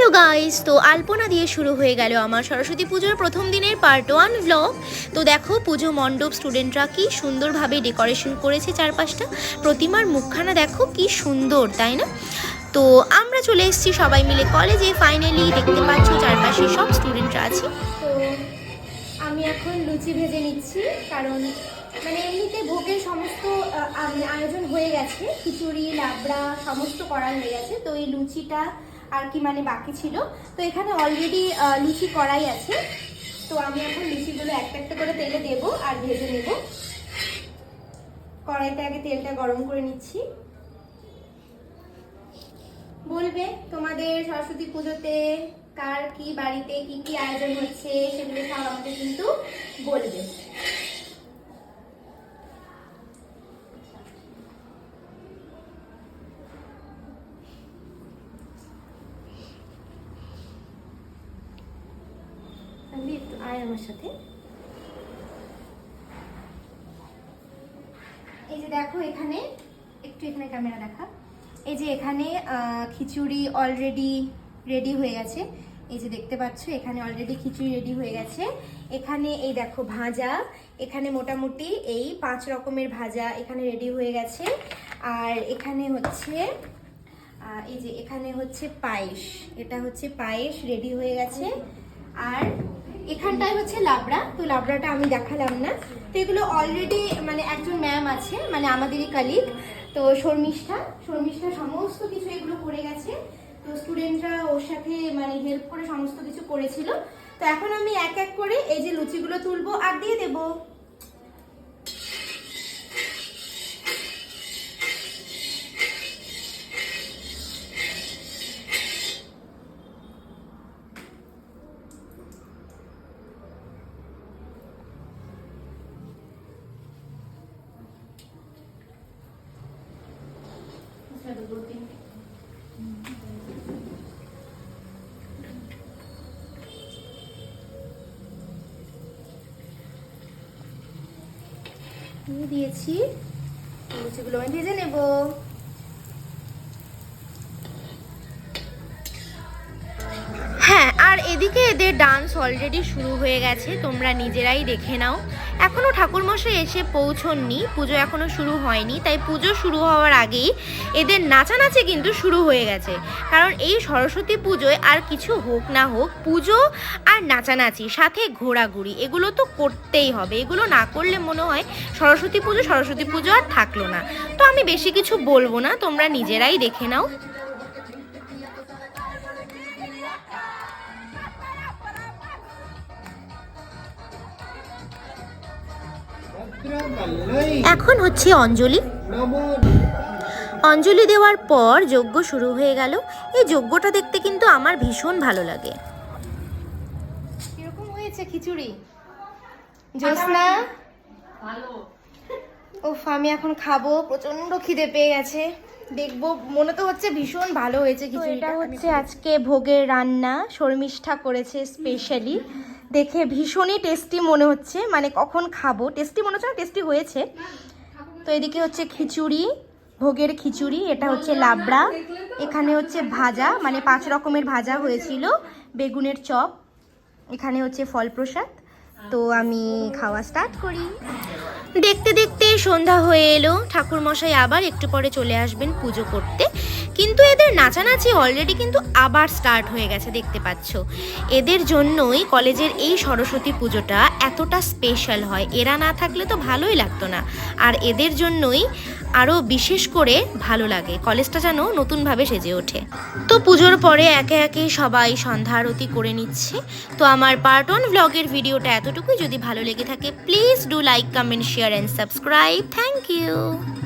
Hello guys, তো আলপনা দিয়ে শুরু হয়ে গেল আমার সরস্বতী পুজোর প্রথম দিনের পার্ট 1 ব্লগ। তো দেখো পুজো মণ্ডপ স্টুডেন্টরা কি সুন্দরভাবে ডেকোরেশন করেছে, চারপাশটা প্রতিমার মুখখানা দেখো কি সুন্দর, তাই না? তো আমরা চলে এসেছি সবাই মিলে কলেজে। ফাইনালি দেখতে পাচ্ছ চারপাশে সব স্টুডেন্টরা আছে। তো আমি এখন লুচি ভেজে নিচ্ছি, কারণ মানে এমনিতে ভোগের সমস্ত আয়োজন হয়ে গেছে, খিচুড়ি লাবড়া সমস্ত করা হয়ে গেছে। তো এই লুচিটা আর কি মানে বাকি ছিল। তো এখানে অলরেডি লুচি করাই আছে। তো আমি এখন লুচিগুলো একটা একটা করে তেলে দেবো আর ভেজে নেব। কড়াইতে আগে তেলটা গরম করে নিচ্ছি। বলবে তোমাদের সরস্বতী পুজোতে কার কি বাড়িতে কি কি আয়োজন হচ্ছে, সেগুলো সব আমাকে কিন্তু বলবে। একটু আয় আমার সাথে। এই যে দেখো এখানে একটু এখানে ক্যামেরা দেখা, এই যে এখানে খিচুড়ি অলরেডি রেডি হয়ে গেছে। এই যে দেখতে পাচ্ছ এখানে অলরেডি খিচুড়ি রেডি হয়ে গেছে। এখানে এই দেখো ভাজা, এখানে মোটামুটি এই 5 রকমের ভাজা এখানে রেডি হয়ে গেছে। আর এখানে হচ্ছে এই যে এখানে হচ্ছে পায়েস, এটা হচ্ছে পায়েস রেডি হয়ে গেছে। আর এখানটায় হচ্ছে লাবড়া, তো লাবড়াটা আমি দেখালাম না। তো এগুলো অলরেডি মানে একজন ম্যাম আছে, মানে আমাদেরই কালিগ, তো শর্মিষ্ঠা সমস্ত কিছু এগুলো করে গেছে। তো স্টুডেন্টরা ওর সাথে মানে হেল্প করে সমস্ত কিছু করেছিল। তো এখন আমি এক এক করে এই যে লুচিগুলো তুলবো আর দিয়ে দেবো। দিয়েছি, লুচিগুলো আমি ভেজে নেব। হ্যাঁ, আর এদিকে এদের ডান্স অলরেডি শুরু হয়ে গেছে, তোমরা নিজেরাই দেখে নাও। এখনও ঠাকুরমশাই এসে পৌঁছননি, পুজো এখনও শুরু হয়নি, তাই পুজো শুরু হওয়ার আগেই এদের নাচানাচি কিন্তু শুরু হয়ে গেছে। কারণ এই সরস্বতী পুজোয় আর কিছু হোক না হোক, পুজো আর নাচানাচি সাথে ঘোরাঘুরি এগুলো তো করতেই হবে। এগুলো না করলে মনে হয় সরস্বতী পুজো আর থাকলো না। তো আমি বেশি কিছু বলবো না, তোমরা নিজেরাই দেখে নাও। এখন হচ্ছে অঞ্জলি দেওয়ার পর যজ্ঞ শুরু হয়ে গেল। এই যজ্ঞটা দেখতে কিন্তু আমার ভীষণ ভালো লাগে। কিরকম হয়েছে খিচুড়ি জোসনা? উফ, আমি এখন খাবো, প্রচন্ড খিদে পেয়ে গেছে। দেখবো, মনে তো হচ্ছে ভীষণ ভালো হয়েছে খিচুড়িটা। হচ্ছে আজকে ভোগের রান্না, শর্মিষ্ঠা করেছে স্পেশালি। দেখে ভীষণই টেস্টি মনে হচ্ছে, মানে কখন খাবো, টেস্টি মনে হচ্ছে না, টেস্টি হয়েছে। তো এদিকে হচ্ছে খিচুড়ি, ভোগের খিচুড়ি, এটা হচ্ছে লাবড়া, এখানে হচ্ছে ভাজা, মানে 5 রকমের ভাজা হয়েছিল, বেগুনের চপ, এখানে হচ্ছে ফল প্রসাদ। তো আমি খাওয়া স্টার্ট করি। দেখতে দেখতে সন্ধ্যা হয়ে এলো, ঠাকুরমশাই আবার একটু পরে চলে আসবেন পুজো করতে। কিন্তু এদের নাচানাচি অলরেডি কিন্তু আবার স্টার্ট হয়ে গেছে, দেখতে পাচ্ছ। এদের জন্যই কলেজের এই সরস্বতী পুজোটা এতটা স্পেশাল হয়, এরা না থাকলে তো ভালোই লাগতো না। আর এদের জন্যই আরও বিশেষ করে ভালো লাগে, কলেজটা যেন নতুনভাবে সেজে ওঠে। তো পুজোর পরে একে একে সবাই সন্ধ্যা আরতি করে নিচ্ছে। তো আমার পার্ট 1 ভ্লগের ভিডিওটা এতটুকুই। যদি ভালো লেগে থাকে please do like, comment, share and subscribe. Thank you.